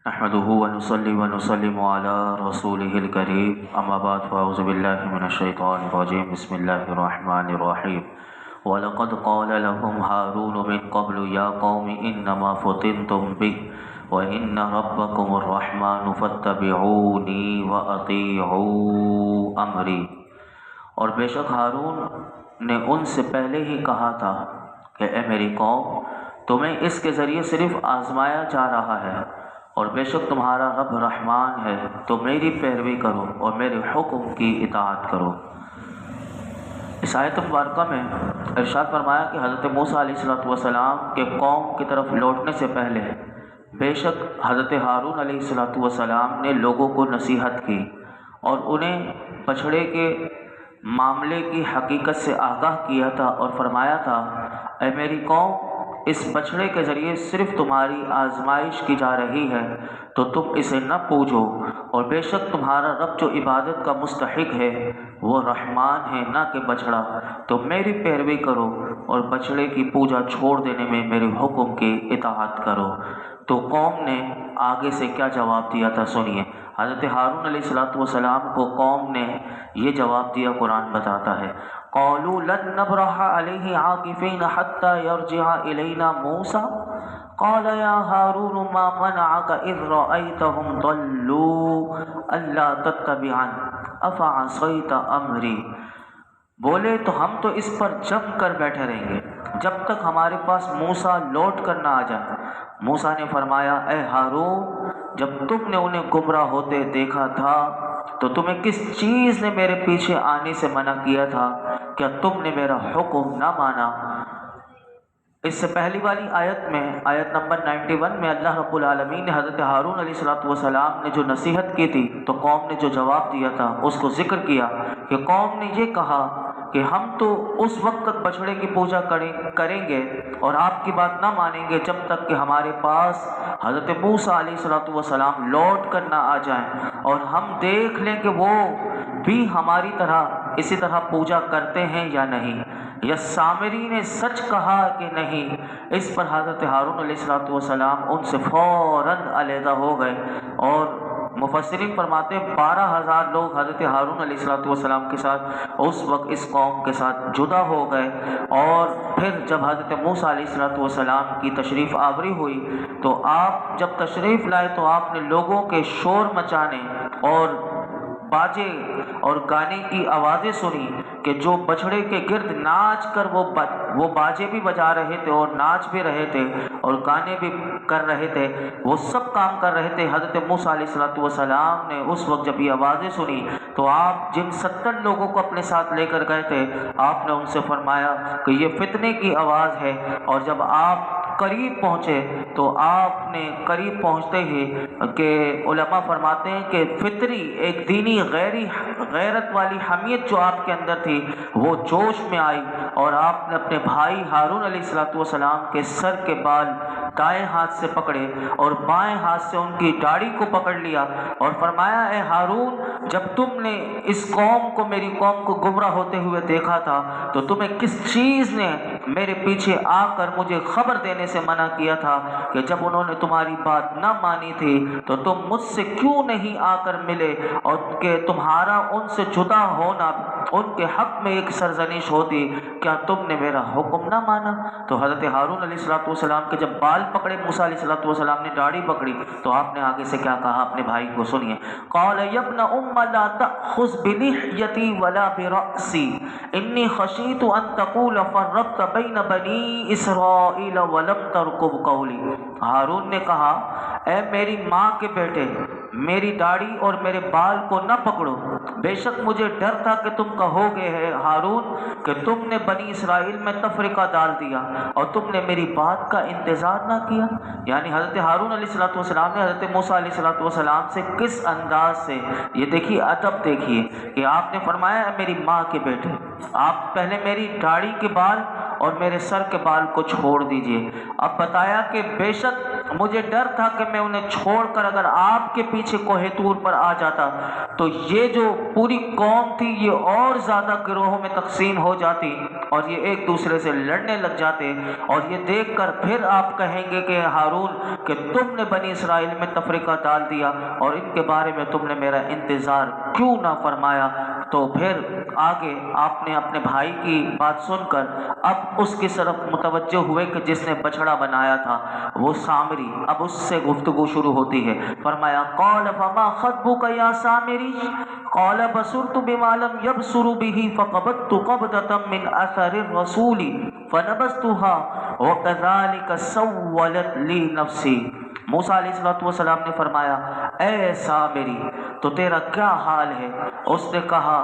نحمده ونصلي ونسلم على رسوله الكريم اما بعد فاعوذ بالله من الشيطان الرجيم بسم الله الرحمن الرحيم ولقد قال لهم هارون من قبل يا قوم انما فتنتم به وان ربكم الرحمن فاتبعوني واطيعوا امري۔ اور بے شک ہارون نے ان سے پہلے ہی کہا تھا کہ اے میری قوم، تمہیں اس کے ذریعے صرف آزمایا جا رہا ہے، اور بے شک تمہارا رب رحمان ہے، تو میری پیروی کرو اور میرے حکم کی اطاعت کرو۔ اس آیت مبارکہ میں ارشاد فرمایا کہ حضرت موسیٰ علیہ السلام کے قوم کی طرف لوٹنے سے پہلے بے شک حضرت ہارون علیہ السلام نے لوگوں کو نصیحت کی اور انہیں بچھڑے کے معاملے کی حقیقت سے آگاہ کیا تھا، اور فرمایا تھا اے میری قوم، اس بچھڑے کے ذریعے صرف تمہاری آزمائش کی جا رہی ہے، تو تم اسے نہ پوجو، اور بے شک تمہارا رب جو عبادت کا مستحق ہے وہ رحمان ہے، نہ کہ بچھڑا، تو میری پیروی کرو اور بچھڑے کی پوجا چھوڑ دینے میں میرے حکم کی اطاعت کرو۔ تو قوم نے آگے سے کیا جواب دیا تھا سنیے۔ حضرت ہارون علیہ السلام کو قوم نے یہ جواب دیا، قرآن بتاتا ہے قالوا لن نبرح علیہ عاکفین حتی یرجع الینا موسیٰ قال یا ہارون ما منعک اذ رأیتہم ضلوا الا تتبعن افعصیت امری۔ بولے تو ہم تو اس پر جم کر بیٹھے رہیں گے جب تک ہمارے پاس موسیٰ لوٹ کر نہ آ جائے۔ موسیٰ نے فرمایا اے ہارون، جب تم نے انہیں گمراہ ہوتے دیکھا تھا تو تمہیں کس چیز نے میرے پیچھے آنے سے منع کیا تھا؟ کیا تم نے میرا حکم نہ مانا؟ اس سے پہلی والی آیت میں، آیت نمبر 91 میں اللہ رب العالمین نے حضرت ہارون علیہ السلام نے جو نصیحت کی تھی تو قوم نے جو جواب دیا تھا اس کو ذکر کیا کہ قوم نے یہ کہا کہ ہم تو اس وقت تک بچھڑے کی پوجا کریں گے اور آپ کی بات نہ مانیں گے جب تک کہ ہمارے پاس حضرت موسیٰ علیہ السلام لوٹ کر نہ آ جائیں اور ہم دیکھ لیں کہ وہ بھی ہماری طرح اسی طرح پوجا کرتے ہیں یا نہیں، یا سامری نے سچ کہا کہ نہیں۔ اس پر حضرت ہارون علیہ السلام ان سے فوراً علیحدہ ہو گئے، اور مفسرین فرماتے ہیں 12,000 لوگ حضرت ہارون علیہ السلام کے ساتھ اس وقت اس قوم کے ساتھ جدا ہو گئے۔ اور پھر جب حضرت موسیٰ علیہ السلام کی تشریف آوری ہوئی تو آپ جب تشریف لائے تو آپ نے لوگوں کے شور مچانے اور باجے اور گانے کی آوازیں سنی کہ جو بچھڑے کے گرد ناچ کر وہ باجے بھی بجا رہے تھے اور ناچ بھی رہے تھے اور گانے بھی کر رہے تھے، وہ سب کام کر رہے تھے۔ حضرت موسیٰ علیہ السلام نے اس وقت جب یہ آوازیں سنی تو آپ جن 70 لوگوں کو اپنے ساتھ لے کر گئے تھے آپ نے ان سے فرمایا کہ یہ فتنے کی آواز ہے، اور جب آپ قریب پہنچے تو آپ نے قریب پہنچتے ہی کہ علماء فرماتے ہیں کہ فطری ایک دینی غیرت والی حمیت جو آپ کے اندر تھی وہ جوش میں آئی، اور آپ نے اپنے بھائی ہارون علیہ السلام کے سر کے بال دائیں ہاتھ سے پکڑے اور بائیں ہاتھ سے ان کی داڑھی کو پکڑ لیا اور فرمایا اے ہارون، جب تم نے اس قوم کو، میری قوم کو گمراہ ہوتے ہوئے دیکھا تھا تو تمہیں کس چیز نے میرے پیچھے آ کر مجھے خبر دینے سے منع کیا تھا کہ جب انہوں نے تمہاری بات نہ مانی تھی تو تم مجھ سے کیوں نہیں آ کر ملے، اور کہ تمہارا ان سے جدا ہونا ان کے حق میں ایک سرزنش ہوتی، کیا تم نے میرا حکم نہ مانا؟ تو حضرت ہارون علیہ السلام کے جب بال پکڑے موسیٰ علیہ السلام نے داڑھی پکڑی تو آپ نے آگے سے کیا کہا اپنے بھائی کو سنیے۔ قال یا ابن ام لا تأخذ بلحیتی ولا برأسی انی خشیت ان تقول فرقت بین بنی اسرائیل ولم ترقب قولی۔ ہارون نے کہا اے میری ماں کے بیٹے، میری داڑھی اور میرے بال کو نہ پکڑو، بے شک مجھے ڈر تھا کہ تم کہو گے ہے ہارون کہ تم نے بنی اسرائیل میں تفرقہ ڈال دیا اور تم نے میری بات کا انتظار نہ کیا۔ یعنی حضرت ہارون علیہ السلام نے حضرت موسیٰ علیہ السلام سے کس انداز سے، یہ دیکھیے ادب دیکھیے کہ آپ نے فرمایا ہے میری ماں کے بیٹے، آپ پہلے میری داڑھی کے بال اور میرے سر کے بال کو چھوڑ دیجئے۔ اب بتایا کہ بے شک مجھے ڈر تھا کہ میں انہیں چھوڑ کر اگر آپ کے پیچھے کوہ طور پر آ جاتا تو یہ جو پوری قوم تھی یہ اور زیادہ گروہوں میں تقسیم ہو جاتی اور یہ ایک دوسرے سے لڑنے لگ جاتے، اور یہ دیکھ کر پھر آپ کہیں گے کہ ہارون کہ تم نے بنی اسرائیل میں تفرقہ ڈال دیا اور ان کے بارے میں تم نے میرا انتظار کیوں نہ فرمایا۔ تو پھر آگے آپ نے اپنے بھائی کی بات سن کر اب اس کی طرف متوجہ ہوئے کہ جس نے بچڑا بنایا تھا وہ سامری، اب اس سے گفتگو شروع ہوتی ہے۔ فرمایا قال فما خطبك یا سامری قال بصرت بما لم يبصروا به فقبضت قبضة من اثر الرسول فنبذتها وكذلك سولت لي نفسي۔ موسیٰ علیہ السلام نے فرمایا اے سامری تو تیرا کیا حال ہے؟ اس نے کہا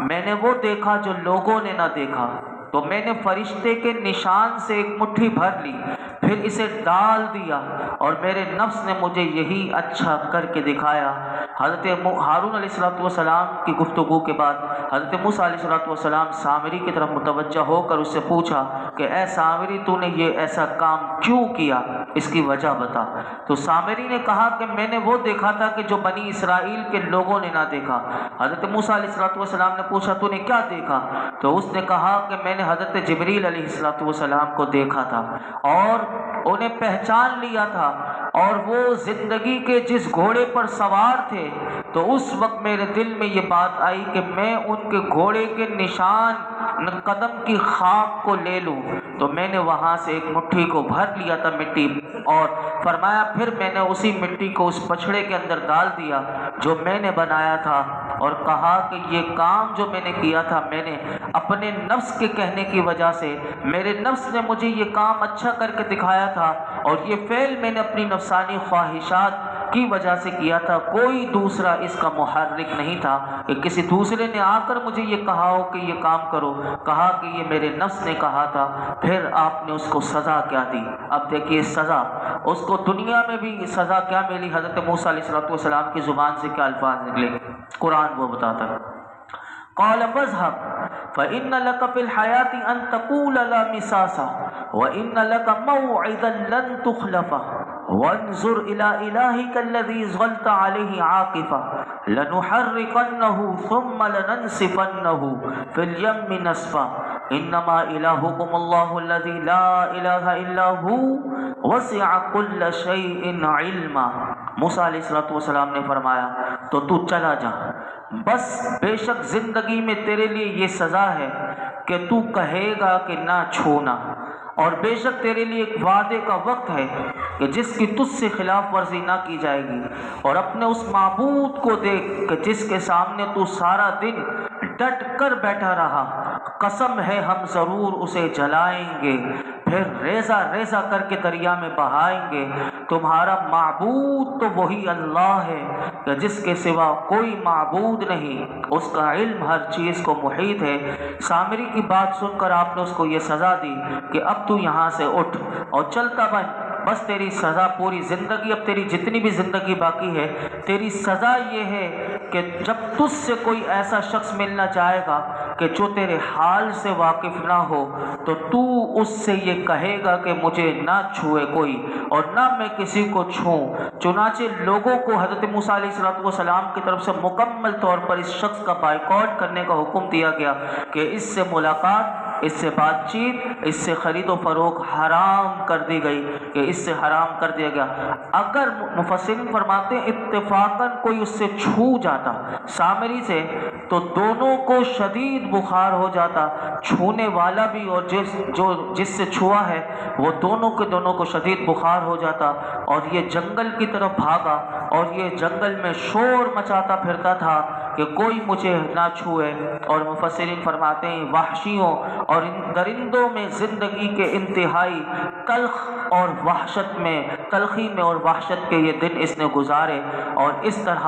میں نے وہ دیکھا جو لوگوں نے نہ دیکھا، تو میں نے فرشتے کے نشان سے ایک مٹھی بھر لی، پھر اسے ڈال دیا اور میرے نفس نے مجھے یہی اچھا کر کے دکھایا۔ حضرت ہارون علیہ السلام کی گفتگو کے بعد حضرت موسیٰ علیہ السلام سامری کی طرف متوجہ ہو کر اس سے پوچھا کہ اے سامری تو نے یہ ایسا کام کیوں کیا، اس کی وجہ بتا۔ تو سامری نے کہا کہ میں نے وہ دیکھا تھا کہ جو بنی اسرائیل کے لوگوں نے نہ دیکھا۔ حضرت موسیٰ علیہ السلام نے پوچھا تو نے کیا دیکھا؟ تو اس نے کہا کہ میں نے حضرت جبریل علیہ السلام کو دیکھا تھا اور انہیں پہچان لیا تھا، اور وہ زندگی کے جس گھوڑے پر سوار تھے تو اس وقت میرے دل میں یہ بات آئی کہ میں ان کے گھوڑے کے نشان قدم کی خاک کو لے لوں، تو میں نے وہاں سے ایک مٹھی کو بھر لیا تھا مٹی، اور فرمایا پھر میں نے اسی مٹی کو اس بچڑے کے اندر ڈال دیا جو میں نے بنایا تھا، اور کہا کہ یہ کام جو میں نے کیا تھا میں نے اپنے نفس کے کہنے کی وجہ سے، میرے نفس نے مجھے یہ کام اچھا کر کے دکھایا تھا، اور یہ فعل میں نے اپنی نفسانی خواہشات کی وجہ سے کیا تھا، کوئی دوسرا اس کا محرک نہیں تھا کہ کسی دوسرے نے آ کر مجھے یہ کہا ہو کہ یہ کام کرو، کہا کہ یہ میرے نفس نے کہا تھا۔ پھر آپ نے اس کو سزا کیا دی؟ اب دیکھیے سزا، اس کو دنیا میں بھی سزا کیا ملی، حضرت موسیٰ علیہ السلام کی زبان سے کیا الفاظ نکلے، قرآن وہ بتاتا ہے۔ قال فاذهب فإن لك في الحياة أن تقول لا مساس وإن لك موعدا لن تخلفه وانظر إلى إلهك الذي ظلت عليه عاكفا لنحرقنه ثم لننسفنه في اليم نسفا إنما إلهكم الله الذي لا إله إلا هو وسع كل شيء علما۔ موسیٰ علیہ السلام نے فرمایا تو چلا جا، بس بے شک زندگی میں تیرے لیے یہ سزا ہے کہ تو کہے گا کہ نہ چھونا، اور بے شک تیرے لیے ایک وعدے کا وقت ہے کہ جس کی تجھ سے خلاف ورزی نہ کی جائے گی، اور اپنے اس معبود کو دیکھ کہ جس کے سامنے تو سارا دن ڈٹ کر بیٹھا رہا، قسم ہے ہم ضرور اسے جلائیں گے، پھر ریزہ ریزہ کر کے دریا میں بہائیں گے۔ تمہارا معبود تو وہی اللہ ہے کہ جس کے سوا کوئی معبود نہیں، اس کا علم ہر چیز کو محیط ہے۔ سامری کی بات سن کر آپ نے اس کو یہ سزا دی کہ اب تو یہاں سے اٹھ اور چلتا بن، بس تیری سزا پوری زندگی، اب تیری جتنی بھی زندگی باقی ہے تیری سزا یہ ہے کہ جب تجھ سے کوئی ایسا شخص ملنا چاہے گا کہ جو تیرے حال سے واقف نہ ہو تو تو اس سے یہ کہے گا کہ مجھے نہ چھوئے کوئی اور نہ میں کسی کو چھوں۔ چنانچہ لوگوں کو حضرت موسیٰ علیہ السلام کی طرف سے مکمل طور پر اس شخص کا بائیکاٹ کرنے کا حکم دیا گیا کہ اس سے ملاقات، اس سے بات چیت، اس سے خرید و فروخت حرام کر دی گئی، کہ اس سے حرام کر دیا گیا۔ اگر مفسرین فرماتے ہیں اتفاقاً کوئی اس سے چھو جاتا سامری سے تو دونوں کو شدید بخار ہو جاتا، چھونے والا بھی اور جس سے چھوا ہے وہ دونوں کے دونوں کو شدید بخار ہو جاتا، اور یہ جنگل کی طرف بھاگا اور یہ جنگل میں شور مچاتا پھرتا تھا کہ کوئی مجھے نہ چھوئے۔ اور مفسرین فرماتے ہیں وحشیوں اور ان درندوں میں زندگی کے انتہائی تلخ اور وحشت میں، تلخی میں اور وحشت کے یہ دن اس نے گزارے، اور اس طرح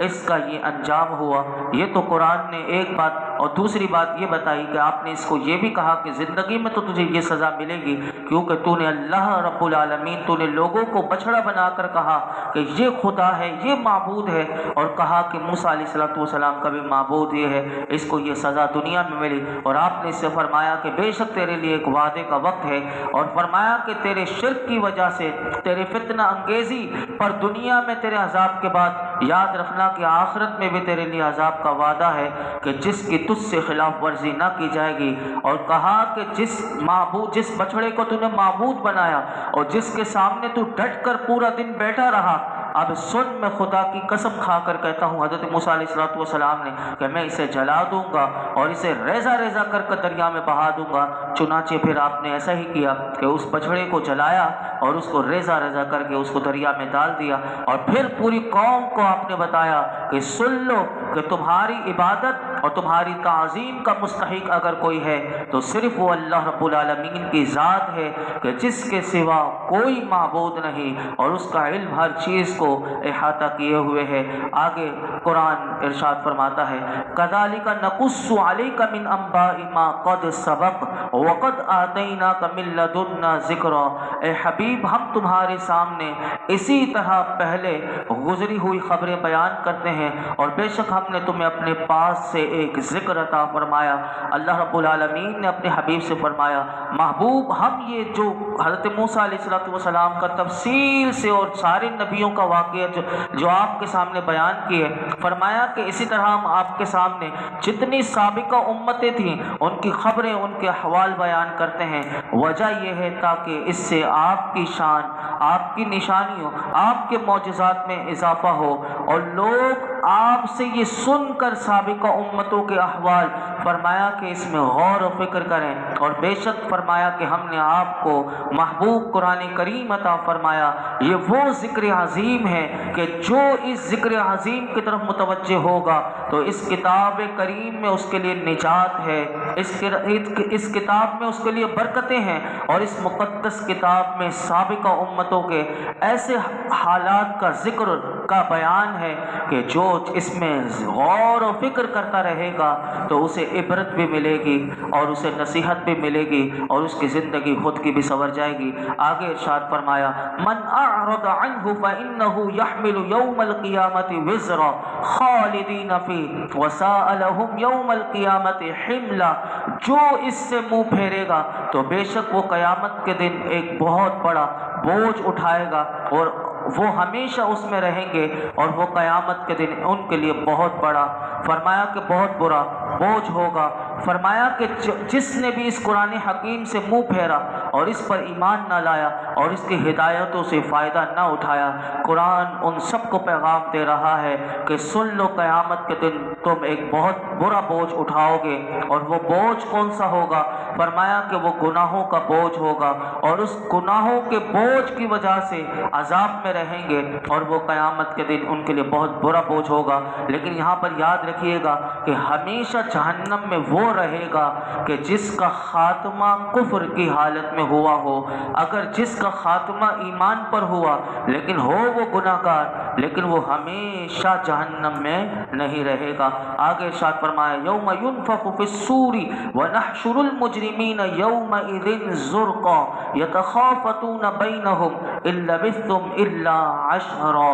اس کا یہ انجام ہوا۔ یہ تو قرآن نے ایک بات، اور دوسری بات یہ بتائی کہ آپ نے اس کو یہ بھی کہا کہ زندگی میں تو تجھے یہ سزا ملے گی کیونکہ تو نے اللہ رب العالمین تو نے لوگوں کو بچڑا بنا کر کہا کہ یہ خدا ہے، یہ معبود ہے، اور کہا کہ موسیٰ علیہ السلام کا بھی معبود یہ ہے، اس کو یہ سزا دنیا میں ملی۔ اور آپ نے اس سے فرمایا کہ بے شک تیرے لیے ایک وعدے کا وقت ہے، اور فرمایا کہ تیرے شرک کی وجہ سے، تیرے فتنہ انگیزی پر دنیا میں تیرے عذاب کے بعد یاد رکھنا کہ آخرت میں بھی تیرے لیے عذاب کا وعدہ ہے کہ جس کی تجھ سے خلاف ورزی نہ کی جائے گی۔ اور کہا کہ جس بچڑے کو تو نے معبود بنایا اور جس کے سامنے تو ڈٹ کر پورا دن بیٹھا رہا، اب سن، میں خدا کی قسم کھا کر کہتا ہوں حضرت موسیٰ علیہ السلام نے کہ میں اسے جلا دوں گا اور اسے ریزہ ریزہ کر کے دریا میں بہا دوں گا۔ چنانچہ پھر آپ نے ایسا ہی کیا کہ اس بچڑے کو جلایا اور اس کو ریزہ ریزہ کر کے اس کو دریا میں ڈال دیا، اور پھر پوری قوم کو آپ نے بتایا کہ سن لو کہ تمہاری عبادت اور تمہاری تعظیم کا مستحق اگر کوئی ہے تو صرف وہ اللہ رب العالمین کی ذات ہے کہ جس کے سوا کوئی معبود نہیں، اور اس کا علم ہر چیز کو احاطہ کیے ہوئے ہے۔ آگے قرآن ارشاد فرماتا ہے کذالک نقص علیک من انباء ما قد سبق وقد آتیناک من لدنا ذکرا۔ اے حبیب، ہم تمہارے سامنے اسی طرح پہلے گزری ہوئی خبریں بیان کرتے ہیں، اور بے شک ہم نے تمہیں اپنے پاس سے ایک ذکر عطا فرمایا۔ اللہ رب العالمین نے اپنے حبیب سے فرمایا محبوب، ہم یہ جو حضرت موسیٰ علیہ السلام کا تفصیل سے اور سارے نبیوں کا واقعہ جو آپ کے سامنے بیان کیے، فرمایا کہ اسی طرح ہم آپ کے سامنے جتنی سابقہ امتیں تھیں ان کی خبریں، ان کے احوال بیان کرتے ہیں۔ وجہ یہ ہے تاکہ اس سے آپ کی شان، آپ کی نشانیوں، آپ کے معجزات میں اضافہ ہو، اور لوگ آپ سے یہ سن کر سابقہ امتوں کے احوال، فرمایا کہ اس میں غور و فکر کریں۔ اور بے شک فرمایا کہ ہم نے آپ کو محبوب قرآن کریم عطا فرمایا، یہ وہ ذکر عظیم ہے کہ جو اس ذکر عظیم کی طرف متوجہ ہوگا تو اس کتاب کریم میں اس کے لیے نجات ہے، اس کتاب میں اس کے لیے برکتیں ہیں، اور اس مقدس کتاب میں سابقہ امتوں کے ایسے حالات کا ذکر کا بیان ہے کہ جو اس میں غور و فکر کرتا رہے گا تو اسے عبرت بھی ملے گی اور اسے نصیحت بھی ملے گی، اور اس کی زندگی خود کی بھی سنور جائے گی۔ آگے ارشاد فرمایا من اعرض عنہ فإنہ يحمل یوم القیامت وزرا خالدین فیہ وساء لہم یوم القیامت حملا۔ جو اس سے منہ پھیرے گا تو بے شک وہ قیامت کے دن ایک بہت بڑا بوجھ اٹھائے گا، اور وہ ہمیشہ اس میں رہیں گے، اور وہ قیامت کے دن ان کے لیے بہت بڑا، فرمایا کہ بہت برا بوجھ ہوگا۔ فرمایا کہ جس نے بھی اس قرآن حکیم سے منہ پھیرا اور اس پر ایمان نہ لایا اور اس کی ہدایتوں سے فائدہ نہ اٹھایا، قرآن ان سب کو پیغام دے رہا ہے کہ سن لو، قیامت کے دن تم ایک بہت برا بوجھ اٹھاؤ گے، اور وہ بوجھ کون سا ہوگا؟ فرمایا کہ وہ گناہوں کا بوجھ ہوگا، اور اس گناہوں کے بوجھ کی وجہ سے عذاب میں رہیں گے، اور وہ قیامت کے دن ان کے لیے بہت برا بوجھ ہوگا۔ لیکن یہاں پر یاد رکھیے گا کہ ہمیشہ جہنم میں وہ رہے گا کہ جس کا خاتمہ کفر کی حالت میں ہوا ہو۔ اگر جس کا خاتمہ ایمان پر ہوا لیکن ہو وہ گناہ گار، لیکن وہ ہمیشہ جہنم میں نہیں رہے گا۔ آگے ارشاد فرمایا یوم ینفخ فی الصور ونحشر المجرمین یومئذ زرقا یتخافتون بینہم ان لبثتم الا عشرا۔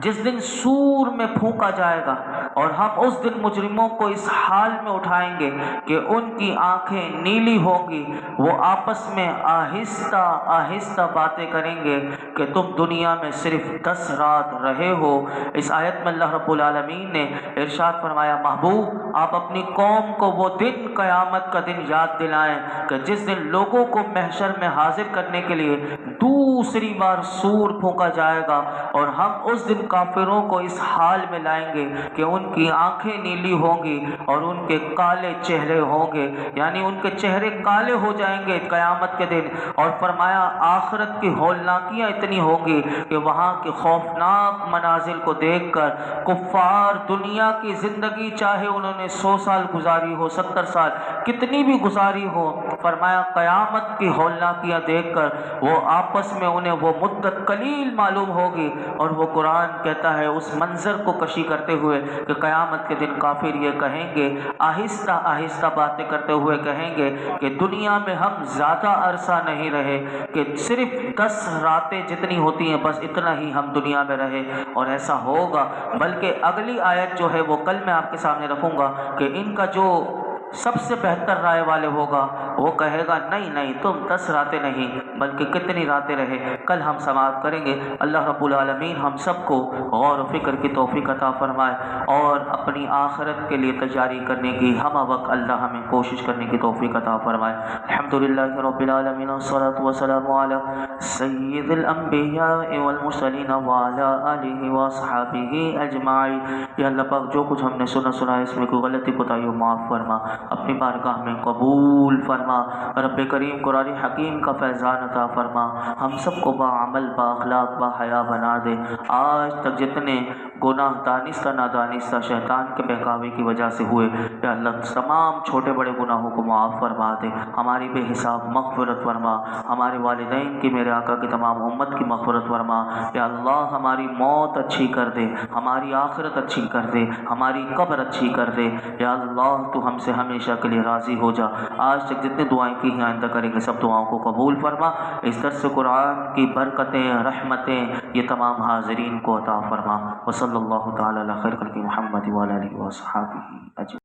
جس دن سور میں پھونکا جائے گا اور ہم اس دن مجرموں کو اس حال میں اٹھائیں گے کہ ان کی آنکھیں نیلی ہوں گی، وہ آپس میں آہستہ آہستہ باتیں کریں گے کہ تم دنیا میں صرف 10 رات رہے ہو۔ اس آیت میں اللہ رب العالمین نے ارشاد فرمایا محبوب، آپ اپنی قوم کو وہ دن، قیامت کا دن یاد دلائیں کہ جس دن لوگوں کو محشر میں حاضر کرنے کے لیے دوسری بار سور پھونکا جائے گا، اور ہم اس دن کافروں کو اس حال میں لائیں گے کہ ان کی آنکھیں نیلی ہوں گی اور ان کے کالے چہرے ہوں گے، یعنی ان کے چہرے کالے ہو جائیں گے قیامت کے دن۔ اور فرمایا آخرت کی ہولناکیاں اتنی اتنی ہوگی کہ وہاں کے خوفناک مناظر کو دیکھ کر کفار دنیا کی زندگی چاہے انہوں نے 100 سال گزاری ہو، 70 سال کتنی بھی گزاری ہو، فرمایا قیامت کی ہولناکیاں دیکھ کر وہ آپس میں انہیں وہ مدت قلیل معلوم ہوگی، اور وہ قرآن کہتا ہے اس منظر کو کشی کرتے ہوئے کہ قیامت کے دن کافر یہ کہیں گے، آہستہ آہستہ باتیں کرتے ہوئے کہیں گے کہ دنیا میں ہم زیادہ عرصہ نہیں رہے، کہ صرف 10 راتیں جتنی ہوتی ہیں بس اتنا ہی ہم دنیا میں رہے، اور ایسا ہوگا۔ بلکہ اگلی آیت جو ہے وہ کل میں آپ کے سامنے رکھوں گا کہ ان کا جو سب سے بہتر رائے والے ہوگا وہ کہے گا نہیں نہیں تم 10 راتیں نہیں بلکہ کتنی راتیں رہے۔ کل ہم سماعت کریں گے۔ اللہ رب العالمین ہم سب کو غور و فکر کی توفیق عطا فرمائے اور اپنی آخرت کے لیے تیاری کرنے کی ہمہ وقت اللہ ہمیں کوشش کرنے کی توفیق عطا فرمائے۔ الحمدللہ رب العالمین والصلاة والسلام علی سید الانبیاء والمرسلین وعلی آلہ واصحابہ اجمعین۔ یا اللہ پاک جو کچھ ہم نے سنا اس میں کوئی غلطی کوتاہی معاف فرما، اپنی بارگاہ میں قبول فرما۔ رب کریم قرآن حکیم کا فیضان عطا فرما، ہم سب کو با عمل با اخلاق با حیا بنا دے۔ آج تک جتنے گناہ دانستہ نادانستہ شیطان کے بہکاوے کی وجہ سے ہوئے، یا اللہ تمام چھوٹے بڑے گناہوں کو معاف فرما دے، ہماری بے حساب مغفرت فرما، ہمارے والدین کی، میرے آقا کی تمام امت کی مغفرت فرما۔ یا اللہ ہماری موت اچھی کر دے، ہماری آخرت اچھی کر دے، ہماری قبر اچھی کر دے۔ یا اللہ تو ہم سے ہمیشہ کے لیے راضی ہو جا۔ آج تک جتنے دعائیں کی ہیں آئندہ کریں گے سب دعاؤں کو قبول فرما۔ اس درس قرآن کی برکتیں رحمتیں یہ تمام حاضرین کو عطا فرما۔ وصلی اللہ تعالی علی خیر خلق محمد وعلی آلہ وصحبہ اجمعین۔